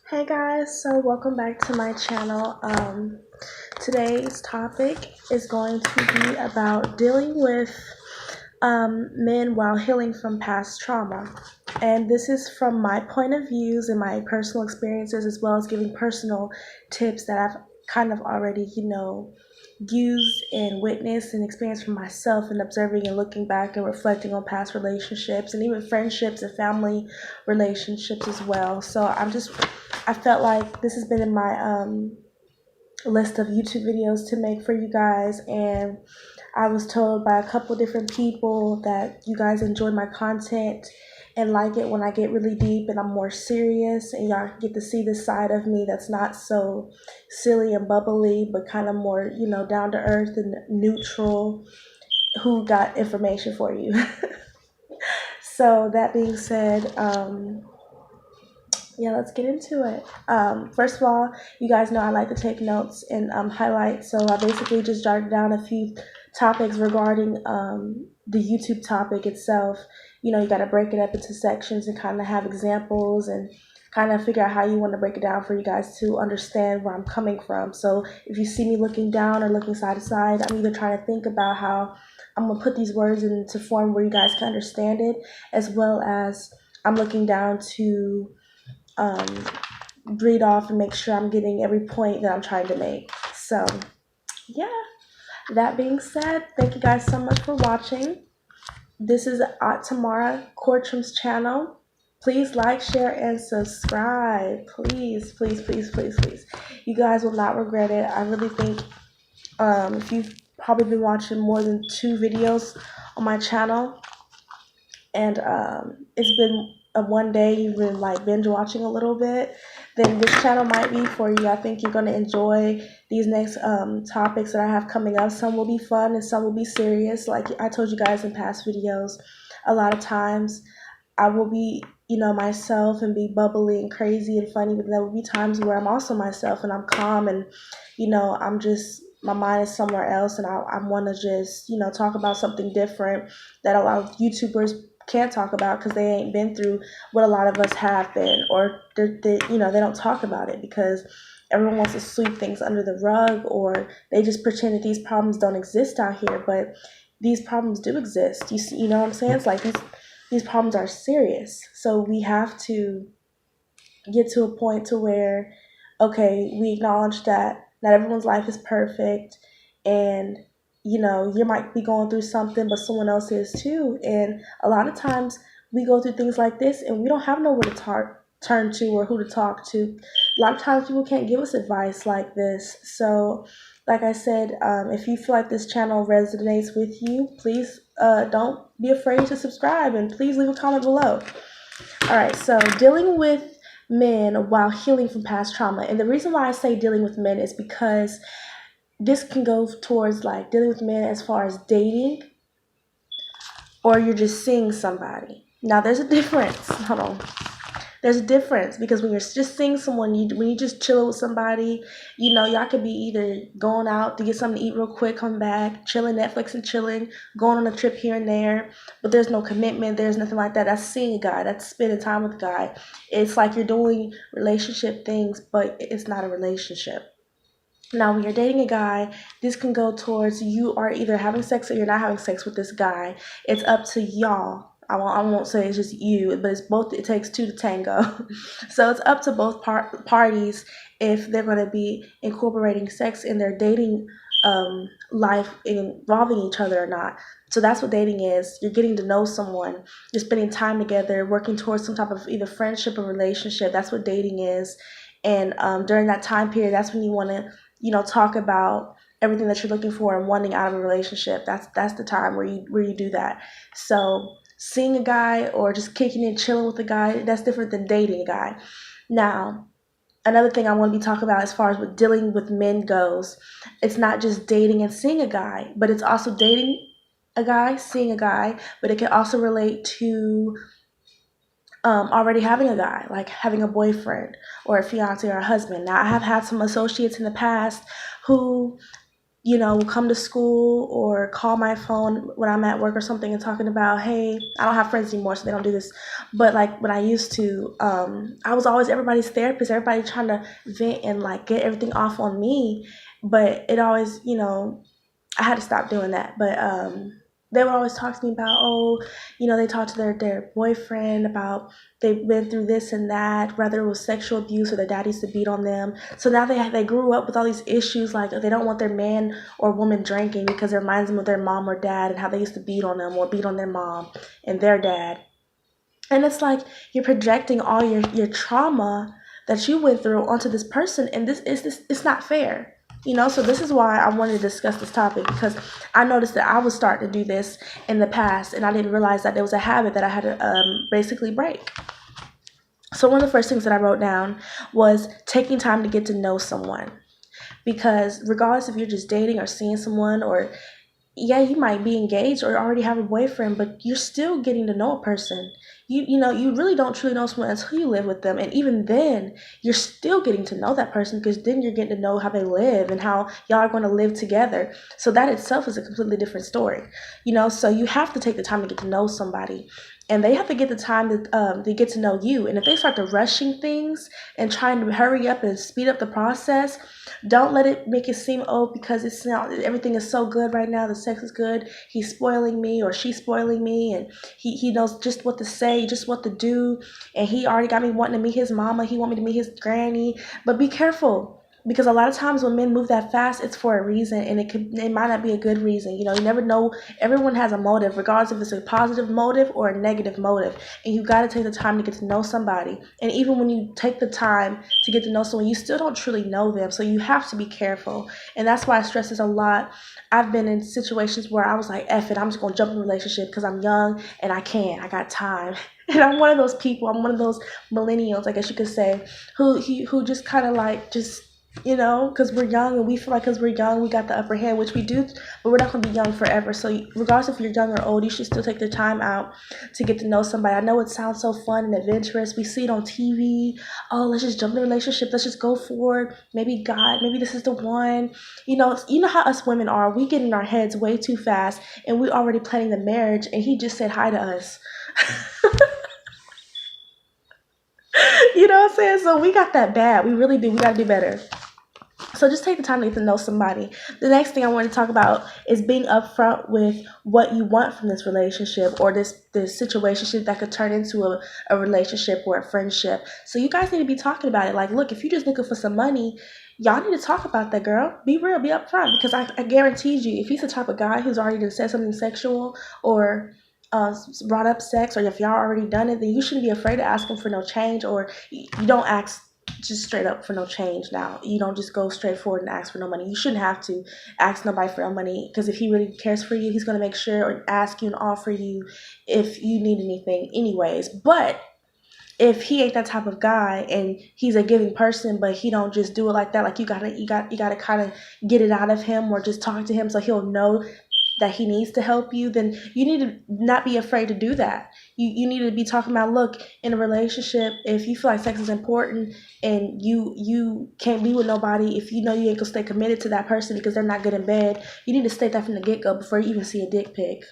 Hey guys, so welcome back to my channel. Today's topic is going to be about dealing with men while healing from past trauma. And this is from my point of views and my personal experiences, as well as giving personal tips that I've kind of already, used and witnessed and experienced for myself, and observing and looking back and reflecting on past relationships and even friendships and family relationships as well. So I felt like this has been in my list of YouTube videos to make for you guys, and I was told by a couple different people that you guys enjoy my content and like it when I get really deep and I'm more serious, and y'all get to see this side of me that's not so silly and bubbly, but kind of more, down to earth and neutral, who got information for you. So that being said, yeah, let's get into it. First of all, you guys know I like to take notes and highlight. So I basically just jotted down a few topics regarding the YouTube topic itself. You got to break it up into sections and kind of have examples and kind of figure out how you want to break it down for you guys to understand where I'm coming from. So if you see me looking down or looking side to side, I'm either trying to think about how I'm going to put these words into form where you guys can understand it, as well as I'm looking down to read off and make sure I'm getting every point that I'm trying to make. So, yeah, that being said, thank you guys so much for watching. This is Tamara Cortram's channel. Please like, share, and subscribe. Please, please, please, please, please. You guys will not regret it. I really think if you've probably been watching more than 2 videos on my channel, and it's been a one day you've been like binge watching a little bit, then this channel might be for you. I think you're going to enjoy these next topics that I have coming up. Some will be fun and some will be serious. Like I told you guys in past videos, a lot of times I will be, myself and be bubbly and crazy and funny, but there will be times where I'm also myself and I'm calm and, I'm just, my mind is somewhere else, and I want to just, talk about something different that a lot of YouTubers can't talk about because they ain't been through what a lot of us have been, or they don't talk about it because everyone wants to sweep things under the rug, or they just pretend that these problems don't exist out here, but these problems do exist. You know what I'm saying? It's like these problems are serious. So we have to get to a point to where, okay, we acknowledge that not everyone's life is perfect, and you might be going through something, but someone else is too. And a lot of times we go through things like this and we don't have nowhere to turn to or who to talk to. A lot of times people can't give us advice like this. So like I said, if you feel like this channel resonates with you, please don't be afraid to subscribe, and please leave a comment below. All right, so dealing with men while healing from past trauma. And the reason why I say dealing with men is because this can go towards like dealing with men as far as dating, or you're just seeing somebody. Now there's a difference. Hold on. There's a difference, because when you're just seeing someone, when you just chill with somebody, y'all could be either going out to get something to eat real quick, come back, chilling, Netflix and chilling, going on a trip here and there, but there's no commitment, there's nothing like that. That's seeing a guy, that's spending time with a guy. It's like you're doing relationship things, but it's not a relationship. Now, when you're dating a guy, this can go towards you are either having sex or you're not having sex with this guy. It's up to y'all. I won't say it's just you, but it's both. It takes 2 to tango. So it's up to both parties if they're going to be incorporating sex in their dating life, involving each other or not. So that's what dating is. You're getting to know someone. You're spending time together, working towards some type of either friendship or relationship. That's what dating is. And during that time period, that's when you want to, talk about everything that you're looking for and wanting out of a relationship. That's the time where you do that. So seeing a guy or just kicking and chilling with a guy, that's different than dating a guy. Now, another thing I want to be talking about as far as what dealing with men goes, it's not just dating and seeing a guy, but it's also dating a guy, seeing a guy, but it can also relate to already having a guy, like having a boyfriend or a fiance or a husband. Now, I have had some associates in the past who will come to school or call my phone when I'm at work or something and talking about, hey, I don't have friends anymore, so they don't do this. But like when I used to, I was always everybody's therapist, everybody trying to vent and like get everything off on me. But it always, I had to stop doing that. But they would always talk to me about, they talk to their boyfriend about they've been through this and that, whether it was sexual abuse or their dad used to beat on them. So now they grew up with all these issues, like they don't want their man or woman drinking because it reminds them of their mom or dad and how they used to beat on them or beat on their mom and their dad. And it's like you're projecting all your trauma that you went through onto this person, and it's not fair. So this is why I wanted to discuss this topic, because I noticed that I was starting to do this in the past, and I didn't realize that there was a habit that I had to basically break. So one of the first things that I wrote down was taking time to get to know someone. Because regardless if you're just dating or seeing someone, or yeah, you might be engaged or already have a boyfriend, but you're still getting to know a person. You really don't truly know someone until you live with them. And even then, you're still getting to know that person, because then you're getting to know how they live and how y'all are going to live together. So that itself is a completely different story. So you have to take the time to get to know somebody. And they have to get the time to get to know you. And if they start to rushing things and trying to hurry up and speed up the process, don't let it make it seem, because it's now everything is so good right now, the sex is good, he's spoiling me or she's spoiling me, and he knows just what to say, just what to do, and he already got me wanting to meet his mama, he want me to meet his granny. But be careful, because a lot of times when men move that fast, it's for a reason, and it might not be a good reason. You never know. Everyone has a motive, regardless if it's a positive motive or a negative motive. And you got to take the time to get to know somebody. And even when you take the time to get to know someone, you still don't truly know them. So you have to be careful. And that's why I stress this a lot. I've been in situations where I was like, F it, I'm just going to jump in a relationship because I'm young and I got time. And I'm one of those people. I'm one of those millennials, I guess you could say, who just kind of like because we're young, and we feel like because we're young, we got the upper hand, which we do, but we're not going to be young forever. So regardless if you're young or old, you should still take the time out to get to know somebody. I know it sounds so fun and adventurous. We see it on TV. Oh, let's just jump in a relationship. Let's just go for it. Maybe this is the one. You know how us women are. We get in our heads way too fast, and we already planning the marriage, and he just said hi to us. You know what I'm saying? So we got that bad. We really do. We got to do better. So just take the time to get to know somebody. The next thing I want to talk about is being upfront with what you want from this relationship, or this situationship that could turn into a relationship or a friendship. So you guys need to be talking about it. Like, look, if you're just looking for some money, y'all need to talk about that, girl. Be real, be upfront, because I guarantee you, if he's the type of guy who's already said something sexual or brought up sex, or if y'all already done it, then you shouldn't be afraid to ask him for no change, or you don't ask just straight up for no change. Now, you don't just go straight forward and ask for no money. You shouldn't have to ask nobody for no money, because if he really cares for you, he's going to make sure or ask you and offer you if you need anything anyways. But if he ain't that type of guy and he's a giving person, but he don't just do it like that, like you gotta kind of get it out of him, or just talk to him so he'll know that he needs to help you, then you need to not be afraid to do that. You need to be talking about, look, in a relationship, if you feel like sex is important and you can't be with nobody, if you know you ain't gonna stay committed to that person because they're not good in bed, you need to state that from the get-go before you even see a dick pic.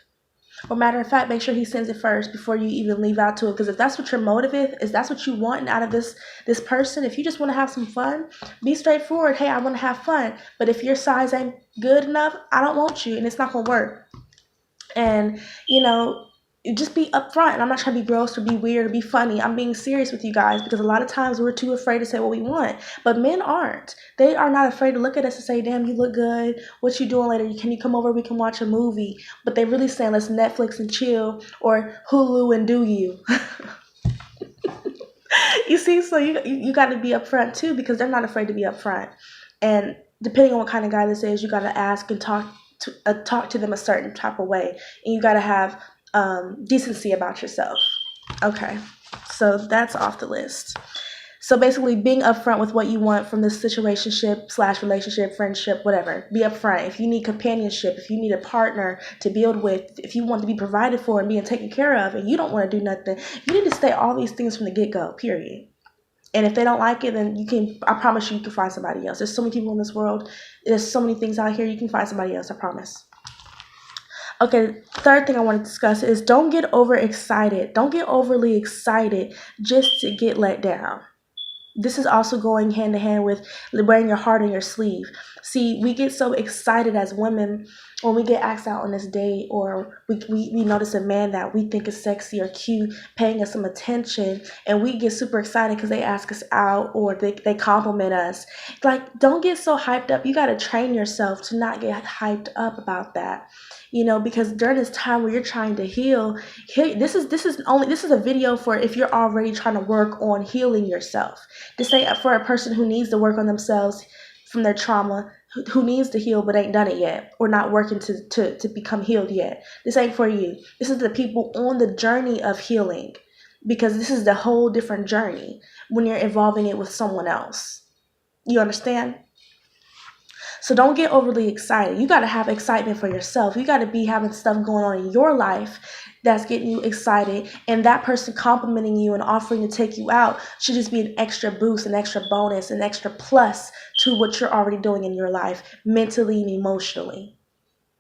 Or matter of fact, make sure he sends it first before you even leave out to it. Because if that's what your motive is that's what you want out of this person, if you just want to have some fun, be straightforward. Hey, I want to have fun. But if your size ain't good enough, I don't want you, and it's not going to work. And, just be upfront. And I'm not trying to be gross or be weird or be funny. I'm being serious with you guys, because a lot of times we're too afraid to say what we want. But men aren't. They are not afraid to look at us and say, damn, you look good. What you doing later? Can you come over? We can watch a movie. But they really saying, let's Netflix and chill, or Hulu and do you. You see, so you got to be upfront too, because they're not afraid to be upfront. And depending on what kind of guy this is, you got to ask and talk to them a certain type of way. And you got to have decency about yourself. Okay, so that's off the list. So basically, being upfront with what you want from this situationship / relationship, friendship, whatever. Be upfront. If you need companionship, if you need a partner to build with, if you want to be provided for and being taken care of, and you don't want to do nothing, you need to say all these things from the get-go, period. And if they don't like it, then I promise you can find somebody else. There's so many people in this world. There's so many things out here. You can find somebody else, I promise. Okay, third thing I want to discuss is don't get overexcited. Don't get overly excited just to get let down. This is also going hand in hand with wearing your heart on your sleeve. See, we get so excited as women when we get asked out on this date, or we notice a man that we think is sexy or cute paying us some attention, and we get super excited because they ask us out or they compliment us. Like, don't get so hyped up. You got to train yourself to not get hyped up about that. Because during this time where you're trying to heal, this is a video for if you're already trying to work on healing yourself. This ain't for a person who needs to work on themselves from their trauma, who needs to heal but ain't done it yet, or not working to become healed yet. This ain't for you. This is the people on the journey of healing, because this is the whole different journey when you're involving it with someone else. You understand? So don't get overly excited. You got to have excitement for yourself. You got to be having stuff going on in your life that's getting you excited. And that person complimenting you and offering to take you out should just be an extra boost, an extra bonus, an extra plus to what you're already doing in your life, mentally and emotionally.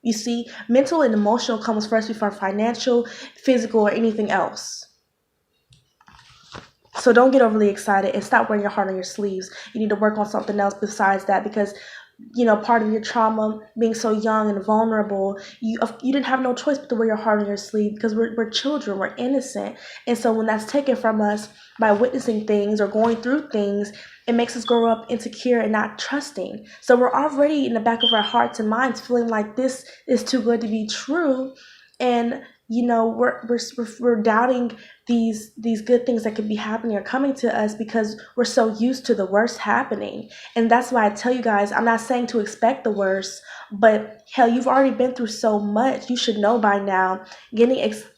You see, mental and emotional comes first before financial, physical, or anything else. So don't get overly excited and stop wearing your heart on your sleeves. You need to work on something else besides that, because part of your trauma, being so young and vulnerable, you didn't have no choice but to wear your heart on your sleeve, because we're children, we're innocent. And so when that's taken from us by witnessing things or going through things, it makes us grow up insecure and not trusting. So we're already in the back of our hearts and minds feeling like this is too good to be true. And we're doubting these good things that could be happening or coming to us because we're so used to the worst happening. And that's why I tell you guys, I'm not saying to expect the worst, but hell, you've already been through so much. You should know by now,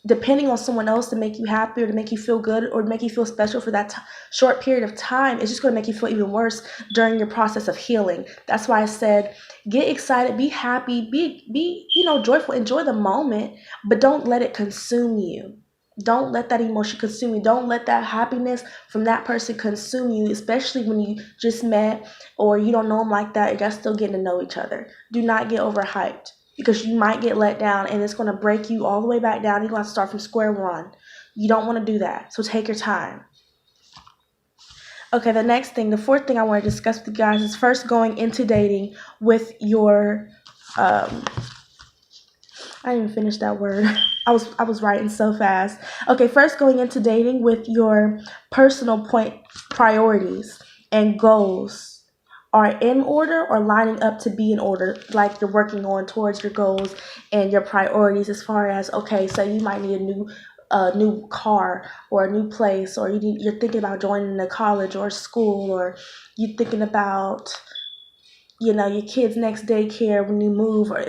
depending on someone else to make you happy or to make you feel good or to make you feel special for that short period of time, it's just going to make you feel even worse during your process of healing. That's why I said, get excited, be happy, be joyful, enjoy the moment, but don't let it consume you. Don't let that emotion consume you. Don't let that happiness from that person consume you, especially when you just met or you don't know them like that. You're still getting to know each other. Do not get overhyped, because you might get let down and it's going to break you all the way back down. You're going to start from square one. You don't want to do that. So take your time. Okay, the fourth thing I want to discuss with you guys is first going into dating with your I didn't even finish that word. I was writing so fast. Okay, first going into dating with your personal priorities and goals are in order or lining up to be in order, like you're working on towards your goals and your priorities as far as, okay, so you might need a new car or a new place, or you're thinking about joining a college or school, or you're thinking about your kids' next daycare when you move, or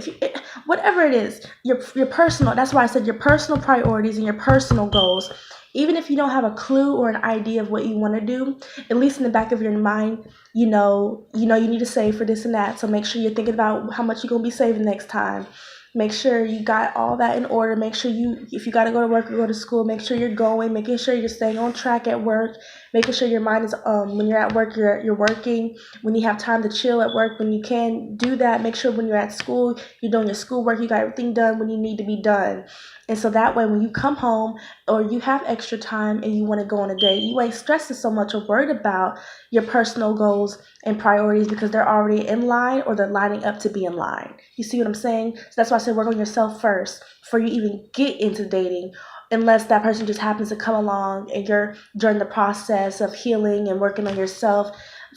whatever it is, your personal. That's why I said your personal priorities and your personal goals. Even if you don't have a clue or an idea of what you want to do, at least in the back of your mind, you need to save for this and that. So make sure you're thinking about how much you're gonna be saving next time. Make sure you got all that in order. Make sure if you got to go to work or go to school, make sure you're going, making sure you're staying on track at work, making sure your mind is, when you're at work, you're working, when you have time to chill at work, when you can do that, make sure when you're at school, you're doing your schoolwork, you got everything done when you need to be done. And so that way, when you come home or you have extra time and you want to go on a date, you ain't stressing so much or worried about your personal goals and priorities, because they're already in line or they're lining up to be in line. You see what I'm saying? So that's why I said work on yourself first before you even get into dating, unless that person just happens to come along and you're during the process of healing and working on yourself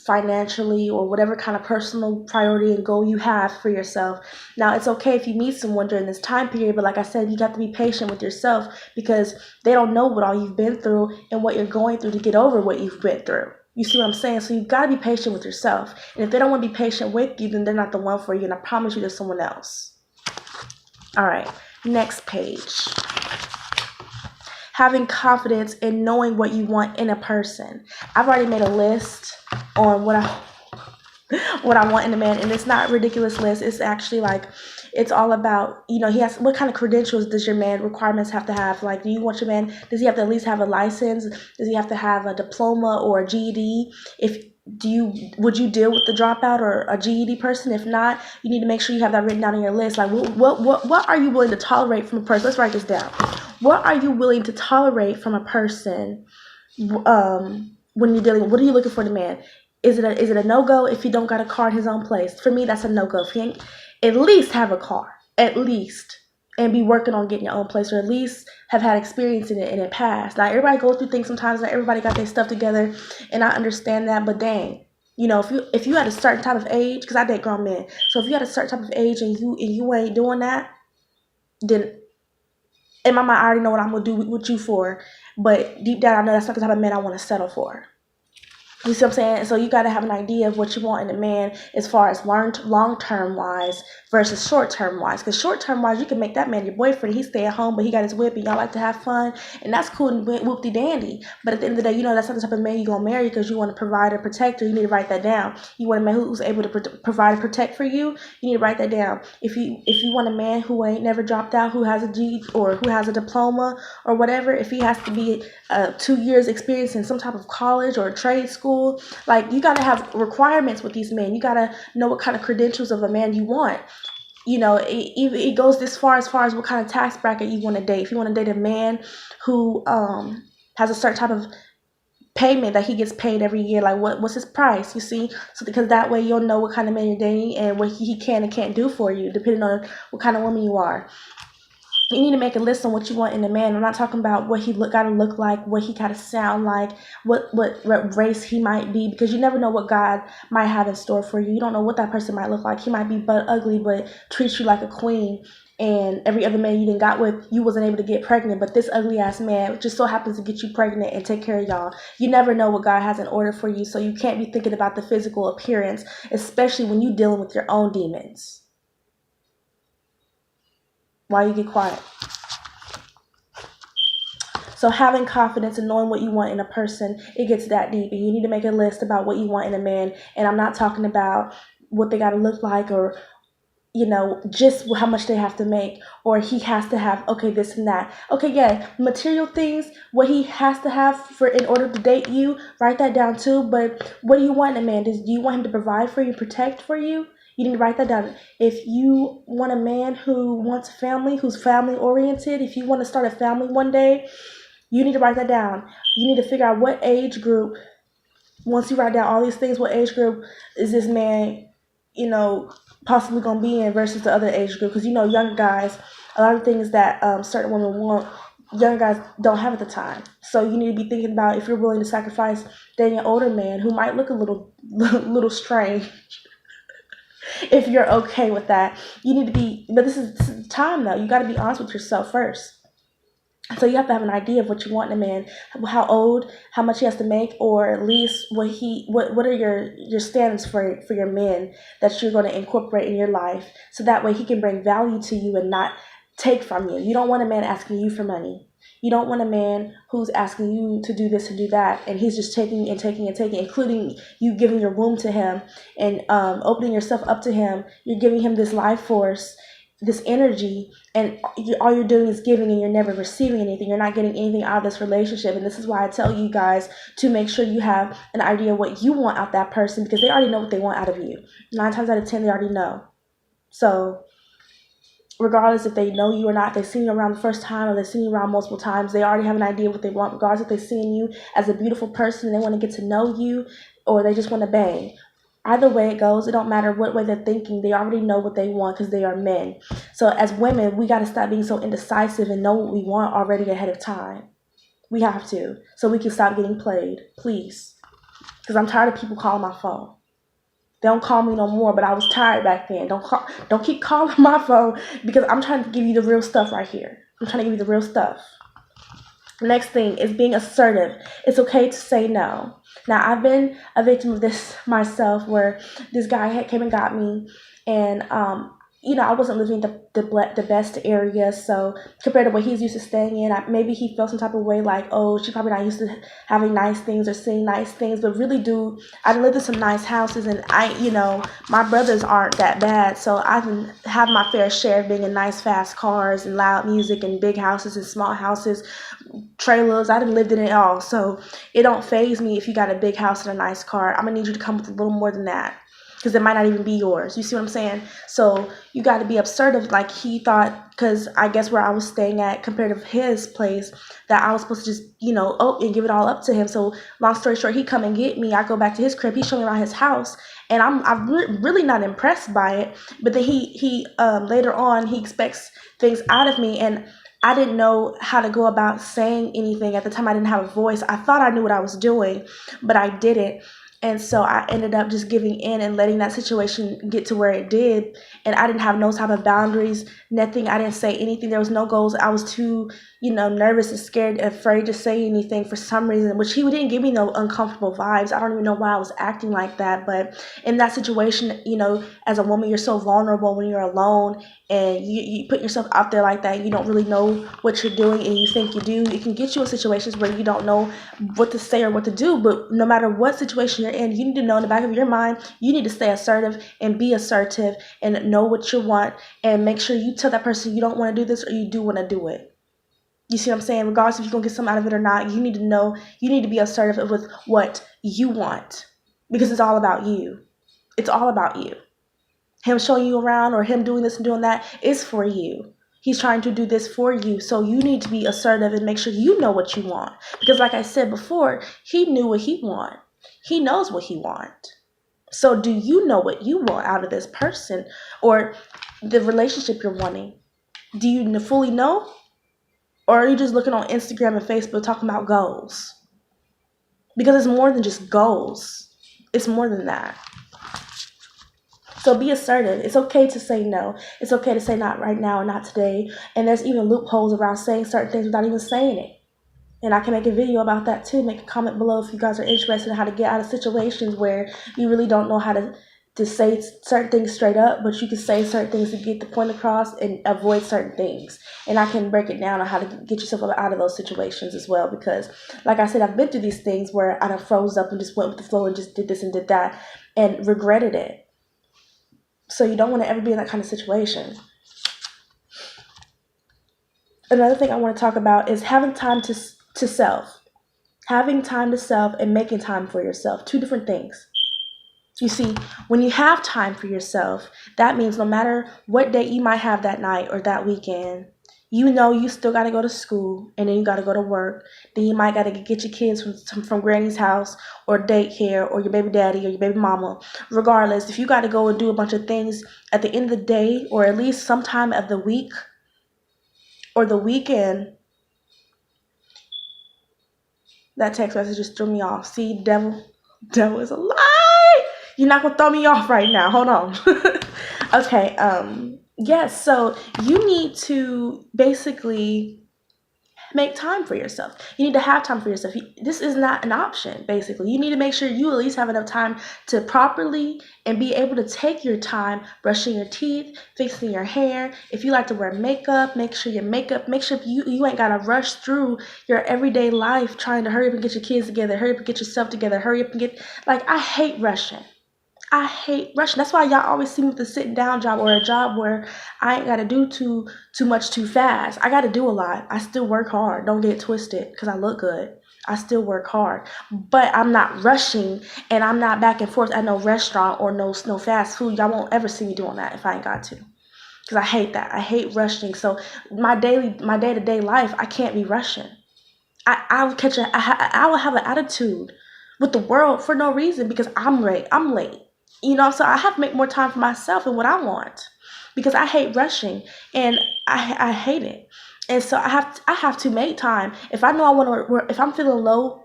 financially or whatever kind of personal priority and goal you have for yourself. Now, it's okay if you meet someone during this time period, but like I said, you got to be patient with yourself, because they don't know what all you've been through and what you're going through to get over what you've been through. You see what I'm saying? So you've got to be patient with yourself. And if they don't want to be patient with you, then they're not the one for you. And I promise you there's someone else. All right, next page. Having confidence in knowing what you want in a person. I've already made a list on what I want in a man, and it's not a ridiculous list. It's actually like It's all about, he has, what kind of credentials does your man requirements have to have? Like, do you want your man, does he have to at least have a license? Does he have to have a diploma or a GED? Would you deal with the dropout or a GED person? If not, you need to make sure you have that written down on your list. Like, what are you willing to tolerate from a person? Let's write this down. What are you willing to tolerate from a person when you're dealing? What are you looking for in a man? Is it a no-go if he don't got a car in his own place? For me, that's a no-go. If he ain't, at least have a car, at least, and be working on getting your own place, or at least have had experience in it and it passed. Now, everybody goes through things sometimes. Not everybody got their stuff together, and I understand that. But dang, if you had a certain type of age, because I date grown men, so if you had a certain type of age and you ain't doing that, then in my mind, I already know what I'm gonna do with you for. But deep down, I know that's not the type of man I want to settle for. You see what I'm saying? So you got to have an idea of what you want in a man as far as long-term wise versus short-term wise. Because short-term wise, you can make that man your boyfriend. He stay at home, but he got his whip and y'all like to have fun. And that's cool and whoop-de-dandy. But at the end of the day, that's not the type of man you're going to marry because you want to provide and protect her. You need to write that down. You want a man who's able to provide and protect for you. You need to write that down. If you want a man who ain't never dropped out, who has a G or who has a diploma or whatever, if he has to be 2 years experience in some type of college or trade school, like, you got to have requirements with these men. You got to know what kind of credentials of a man you want. It goes this far as what kind of tax bracket you want to date. If you want to date a man who has a certain type of payment that he gets paid every year, like what's his price, you see? So because that way you'll know what kind of man you're dating and what he can and can't do for you, depending on what kind of woman you are. You need to make a list on what you want in a man. I'm not talking about what he gotta look like, what he gotta sound like, what race he might be, because you never know what God might have in store for you. You don't know what that person might look like. He might be butt ugly, but treats you like a queen. And every other man you done got with, you wasn't able to get pregnant. But this ugly ass man just so happens to get you pregnant and take care of y'all. You never know what God has in order for you. So you can't be thinking about the physical appearance, especially when you're dealing with your own demons. Why you get quiet? So having confidence and knowing what you want in a person, it gets that deep. And you need to make a list about what you want in a man. And I'm not talking about what they got to look like or, just how much they have to make, or he has to have, okay, this and that. Okay, yeah, material things, what he has to have in order to date you, write that down too. But what do you want in a man? Do you want him to provide for you, protect for you? You need to write that down. If you want a man who wants a family, who's family oriented, if you want to start a family one day, you need to write that down. You need to figure out what age group, once you write down all these things, what age group is this man, possibly going to be in versus the other age group. Because, younger guys, a lot of things that certain women want, young guys don't have at the time. So you need to be thinking about if you're willing to sacrifice dating an older man who might look a little strange. If you're okay with that, you need to be, but this is time though. You got to be honest with yourself first. So you have to have an idea of what you want in a man, how old, how much he has to make, or at least what are your standards for your men that you're going to incorporate in your life, so that way he can bring value to you and not take from you. You don't want a man asking you for money. You don't want a man who's asking you to do this and do that, and he's just taking and taking and taking, including you giving your womb to him and opening yourself up to him. You're giving him this life force, this energy, and all you're doing is giving and you're never receiving anything. You're not getting anything out of this relationship. And this is why I tell you guys to make sure you have an idea of what you want out that person, because they already know what they want out of you. 9 times out of 10, they already know. So regardless if they know you or not, they've seen you around the first time or they've seen you around multiple times, they already have an idea of what they want, regardless if they've seen you as a beautiful person and they want to get to know you, or they just want to bang. Either way it goes, it don't matter what way they're thinking, they already know what they want because they are men. So as women, we got to stop being so indecisive and know what we want already ahead of time. We have to, so we can stop getting played, please. Because I'm tired of people calling my phone. They don't call me no more, but I was tired back then. Don't keep calling my phone, because I'm trying to give you the real stuff right here. I'm trying to give you the real stuff. Next thing is being assertive. It's okay to say no. Now, I've been a victim of this myself, where this guy came and got me, and I wasn't living the best area, so compared to what he's used to staying in, maybe he felt some type of way like, oh, she probably not used to having nice things or seeing nice things, but really I lived in some nice houses, and my brothers aren't that bad, so I can have my fair share of being in nice fast cars and loud music and big houses and small houses, trailers. I done lived in it all, so it don't phase me if you got a big house and a nice car. I'm gonna need you to come with a little more than that, because it might not even be yours. You see what I'm saying? So you got to be assertive. Like he thought, because I guess where I was staying at compared to his place, that I was supposed to just, and give it all up to him. So long story short, he come and get me. I go back to his crib. He showed me around his house, and really not impressed by it. But then he later on, he expects things out of me, and I didn't know how to go about saying anything. At the time, I didn't have a voice. I thought I knew what I was doing, but I didn't. And so I ended up just giving in and letting that situation get to where it did. And I didn't have no type of boundaries, nothing. I didn't say anything. There was no goals. I was too, nervous and scared and afraid to say anything for some reason, which he didn't give me no uncomfortable vibes. I don't even know why I was acting like that. But in that situation, as a woman, you're so vulnerable when you're alone, and you put yourself out there like that. You don't really know what you're doing, and you think you do. It can get you in situations where you don't know what to say or what to do. But no matter what situation you're in, you need to know in the back of your mind, you need to stay assertive and be assertive and know what you want, and make sure you tell that person you don't want to do this or you do want to do it. You see what I'm saying? Regardless if you're going to get something out of it or not, you need to know, you need to be assertive with what you want, because it's all about you. It's all about you. Him showing you around or him doing this and doing that is for you. He's trying to do this for you. So you need to be assertive and make sure you know what you want. Because like I said before, he knew what he want. He knows what he want. So do you know what you want out of this person or the relationship you're wanting? Do you fully know? Or are you just looking on Instagram and Facebook talking about goals? Because it's more than just goals. It's more than that. So be assertive. It's okay to say no. It's okay to say not right now or not today. And there's even loopholes around saying certain things without even saying it. And I can make a video about that too. Make a comment below if you guys are interested in how to get out of situations where you really don't know how to say certain things straight up, but you can say certain things to get the point across and avoid certain things. And I can break it down on how to get yourself out of those situations as well, because like I said, I've been through these things where I done froze up and just went with the flow and just did this and did that and regretted it. So you don't want to ever be in that kind of situation. Another thing I want to talk about is having time to self. Having time to self and making time for yourself. Two different things. You see, when you have time for yourself, that means no matter what date you might have that night or that weekend, you still got to go to school, and then you got to go to work. Then you might got to get your kids from granny's house or daycare or your baby daddy or your baby mama. Regardless, if you got to go and do a bunch of things at the end of the day or at least sometime of the week or the weekend, that text message just threw me off. See, devil is a lie. You're not going to throw me off right now. Hold on. Okay, yes, so you need to basically make time for yourself. You need to have time for yourself. This is not an option, basically. You need to make sure you at least have enough time to properly and be able to take your time brushing your teeth, fixing your hair. If you like to wear makeup, make sure you ain't got to rush through your everyday life trying to hurry up and get your kids together, hurry up and get yourself together, hurry up and get, I hate rushing. I hate rushing. That's why y'all always see me with a sitting down job or a job where I ain't got to do too much too fast. I got to do a lot. I still work hard. Don't get it twisted because I look good. I still work hard. But I'm not rushing, and I'm not back and forth at no restaurant or no fast food. Y'all won't ever see me doing that if I ain't got to. Because I hate that. I hate rushing. So my day-to-day life, I can't be rushing. I will have an attitude with the world for no reason because I'm late. So I have to make more time for myself and what I want because I hate rushing and I hate it. And so I have to make time. If I know I want to work, if I'm feeling low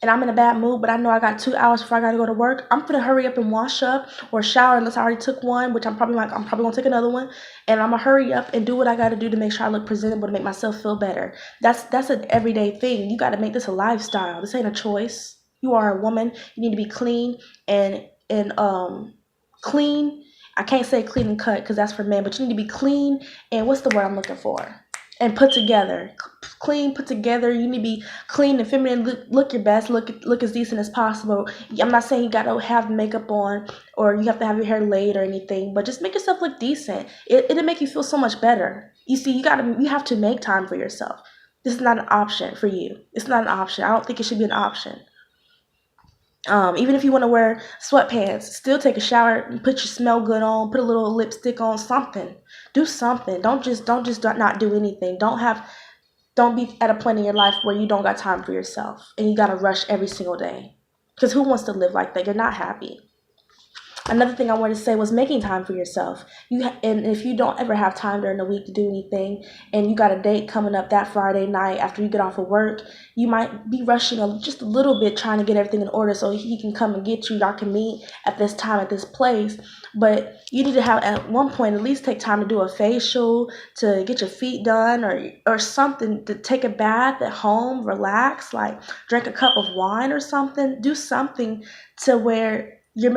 and I'm in a bad mood, but I know I got 2 hours before I got to go to work, I'm going to hurry up and wash up or shower unless I already took one, which I'm probably going to take another one. And I'm going to hurry up and do what I got to do to make sure I look presentable to make myself feel better. That's an everyday thing. You got to make this a lifestyle. This ain't a choice. You are a woman. You need to be clean and clean I can't say clean and cut because that's for men, but you need to be clean and what's the word I'm looking for? And put together. Clean, put together. You need to be clean and feminine. Look your best. Look as decent as possible. I'm not saying you got to have makeup on or you have to have your hair laid or anything, but just make yourself look decent. It'll make you feel so much better. You see, you have to make time for yourself. This is not an option for you. It's not an option. I don't think it should be an option. Even if you want to wear sweatpants, still take a shower and put your smell good on, put a little lipstick on, something. Do something. Don't just not do anything. Don't be at a point in your life where you don't got time for yourself and you got to rush every single day. Because who wants to live like that? You're not happy. Another thing I wanted to say was making time for yourself. And if you don't ever have time during the week to do anything, and you got a date coming up that Friday night after you get off of work, you might be rushing just a little bit trying to get everything in order so he can come and get you. Y'all can meet at this time at this place. But you need to have at one point at least take time to do a facial, to get your feet done, or something, to take a bath at home, relax, like drink a cup of wine or something. Do something to where you're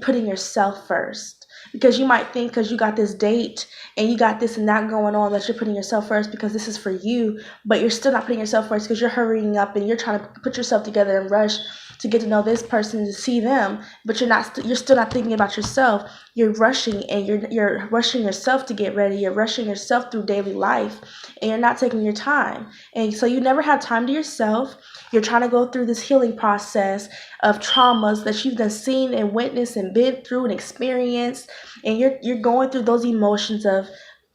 putting yourself first, because you might think because you got this date and you got this and that going on that you're putting yourself first because this is for you, but you're still not putting yourself first because you're hurrying up and you're trying to put yourself together and rush to get to know this person, to see them, but you're still not thinking about yourself. You're rushing and you're rushing yourself to get ready. You're rushing yourself through daily life and you're not taking your time. And so you never have time to yourself. You're trying to go through this healing process of traumas that you've done seen and witnessed and been through and experienced. And you're going through those emotions of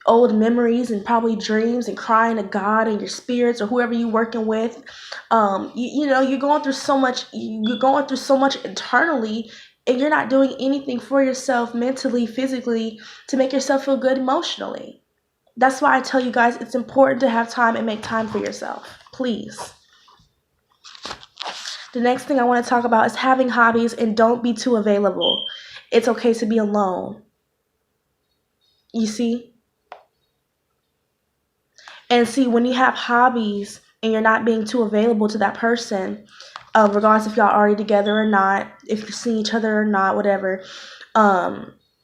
old memories and probably dreams and crying to God and your spirits or whoever you're working with. You're going through so much. You're going through so much internally, and you're not doing anything for yourself mentally, physically, to make yourself feel good emotionally. That's why I tell you guys it's important to have time and make time for yourself. Please. The next thing I want to talk about is having hobbies, and don't be too available. It's okay to be alone. You see? And see, when you have hobbies and you're not being too available to that person, regardless if y'all are already together or not, if you're seeing each other or not, whatever,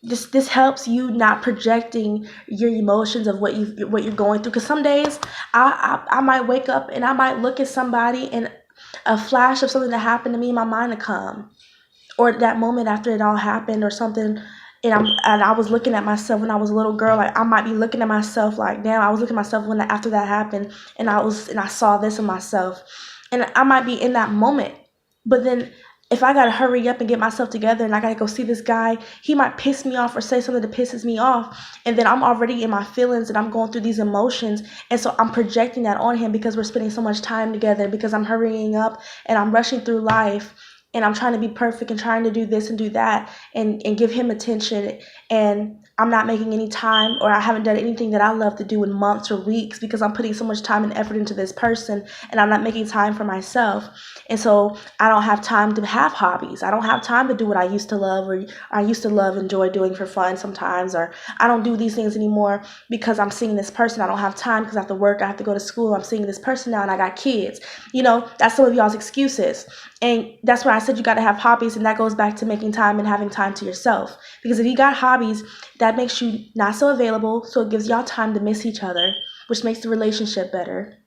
this helps you not projecting your emotions of what you're going through. Because some days I might wake up and I might look at somebody and a flash of something that happened to me in my mind to come, or that moment after it all happened or something. And I was looking at myself when I was a little girl. Like I might be looking at myself like, damn, I was looking at myself after that happened, and I saw this in myself, and I might be in that moment. But then if I gotta hurry up and get myself together and I gotta go see this guy, he might piss me off or say something that pisses me off, and then I'm already in my feelings and I'm going through these emotions, and so I'm projecting that on him because we're spending so much time together, because I'm hurrying up and I'm rushing through life. And I'm trying to be perfect and trying to do this and do that and give him attention. And I'm not making any time, or I haven't done anything that I love to do in months or weeks because I'm putting so much time and effort into this person, and I'm not making time for myself. And so I don't have time to have hobbies. I don't have time to do what I used to love, or I used to enjoy doing for fun sometimes, or I don't do these things anymore because I'm seeing this person. I don't have time because I have to work, I have to go to school. I'm seeing this person now and I got kids. That's some of y'all's excuses. And that's why I said you got to have hobbies, and that goes back to making time and having time to yourself. Because if you got hobbies, that makes you not so available, so it gives y'all time to miss each other, which makes the relationship better.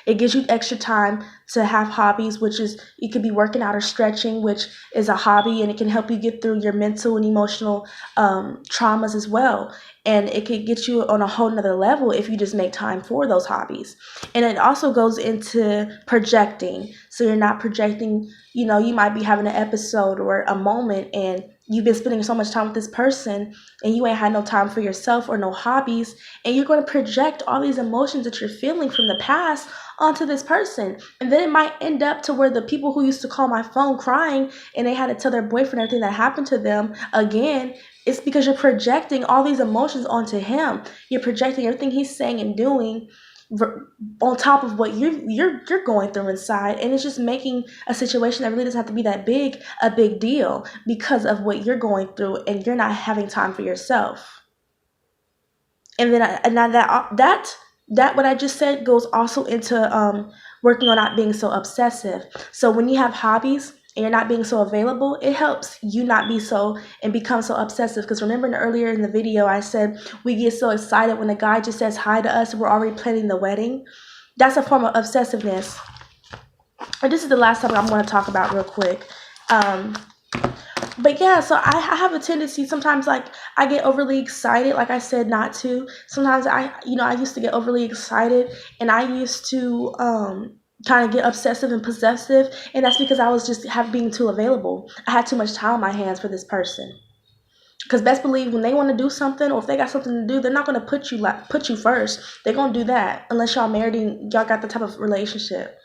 It gives you extra time to have hobbies, which is, you could be working out or stretching, which is a hobby, and it can help you get through your mental and emotional traumas as well. And it could get you on a whole nother level if you just make time for those hobbies. And it also goes into projecting. So you're not projecting, you might be having an episode or a moment and you've been spending so much time with this person and you ain't had no time for yourself or no hobbies. And you're going to project all these emotions that you're feeling from the past onto this person. And then it might end up to where the people who used to call my phone crying and they had to tell their boyfriend everything that happened to them again, it's because you're projecting all these emotions onto him. You're projecting everything he's saying and doing on top of what you're going through inside, and it's just making a situation that really doesn't have to be that big a big deal because of what you're going through, and you're not having time for yourself. And then that what I just said goes also into working on not being so obsessive. So when you have hobbies, and you're not being so available, it helps you not be so and become so obsessive. Because remember earlier in the video, I said we get so excited when a guy just says hi to us and we're already planning the wedding. That's a form of obsessiveness. And this is the last topic I'm going to talk about real quick. But yeah, so I have a tendency sometimes, like, I get overly excited, like I said not to. Sometimes I used to get overly excited, and I used to kind of get obsessive and possessive, and that's because I was just being too available. I had too much time on my hands for this person. Because best believe when they want to do something, or if they got something to do, they're not going to put you first. They're going to do that unless y'all married and y'all got the type of relationship.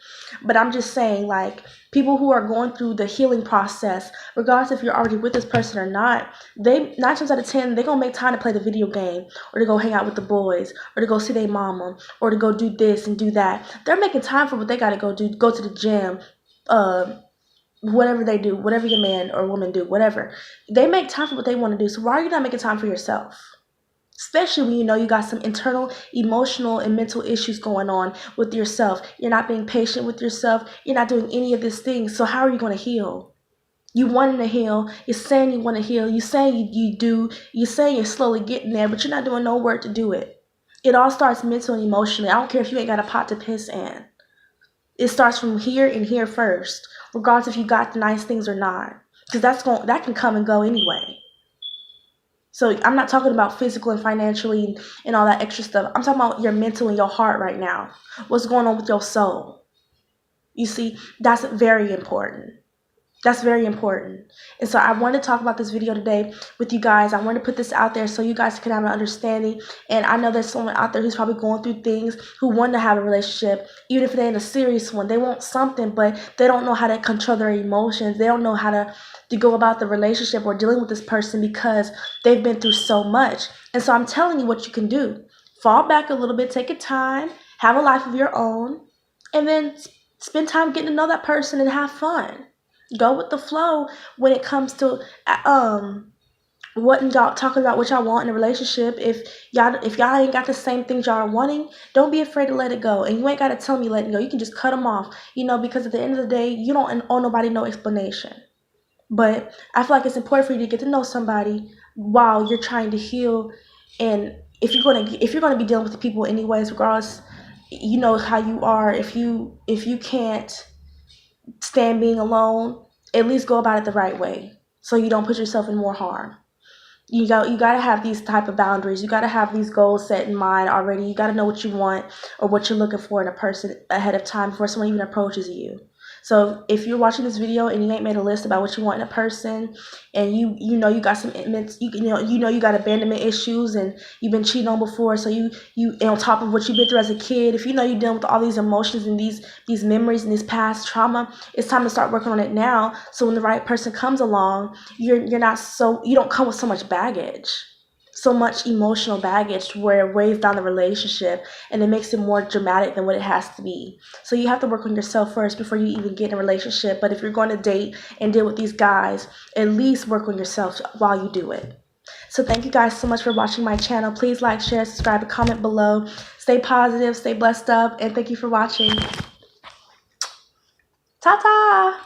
But I'm just saying, like, people who are going through the healing process, regardless if you're already with this person or not, 9 times out of 10, they're going to make time to play the video game, or to go hang out with the boys, or to go see their mama, or to go do this and do that. They're making time for what they got to go do, go to the gym, whatever they do, whatever your man or woman do, whatever. They make time for what they want to do. So why are you not making time for yourself? Especially when you know you got some internal, emotional, and mental issues going on with yourself. You're not being patient with yourself. You're not doing any of these things. So how are you going to heal? You wanting to heal. You're saying you want to heal. You're saying you do. You're saying you're slowly getting there, but you're not doing no work to do it. It all starts mentally and emotionally. I don't care if you ain't got a pot to piss in. It starts from here and here first, regardless if you got the nice things or not. Because that can come and go anyway. So I'm not talking about physical and financially and all that extra stuff. I'm talking about your mental and your heart right now. What's going on with your soul? You see, that's very important. That's very important. And so I wanted to talk about this video today with you guys. I wanted to put this out there so you guys can have an understanding. And I know there's someone out there who's probably going through things, who want to have a relationship, even if they ain't a serious one. They want something, but they don't know how to control their emotions. They don't know how to go about the relationship or dealing with this person because they've been through so much. And so I'm telling you what you can do. Fall back a little bit, take your time, have a life of your own, and then spend time getting to know that person and have fun. Go with the flow when it comes to what y'all talking about, what y'all want in a relationship. If y'all ain't got the same things y'all are wanting, don't be afraid to let it go. And you ain't got to tell me let it go. You can just cut them off, because at the end of the day, you don't owe nobody no explanation. But I feel like it's important for you to get to know somebody while you're trying to heal. And if you're gonna be dealing with the people anyways, regardless, you know how you are. If you can't stand being alone, at least go about it the right way so you don't put yourself in more harm. You got to have these type of boundaries. You got to have these goals set in mind already. You got to know what you want or what you're looking for in a person ahead of time before someone even approaches you. So if you're watching this video and you ain't made a list about what you want in a person, and you got some immense, you got abandonment issues and you've been cheated on before, so you on top of what you've been through as a kid, if you're dealing with all these emotions and these memories and this past trauma, it's time to start working on it now. So when the right person comes along, you don't come with so much baggage. So much emotional baggage where it weighs down the relationship and it makes it more dramatic than what it has to be. So you have to work on yourself first before you even get in a relationship. But if you're going to date and deal with these guys, at least work on yourself while you do it. So thank you guys so much for watching my channel. Please like, share, subscribe, and comment below. Stay positive, stay blessed up, and thank you for watching. Ta-ta!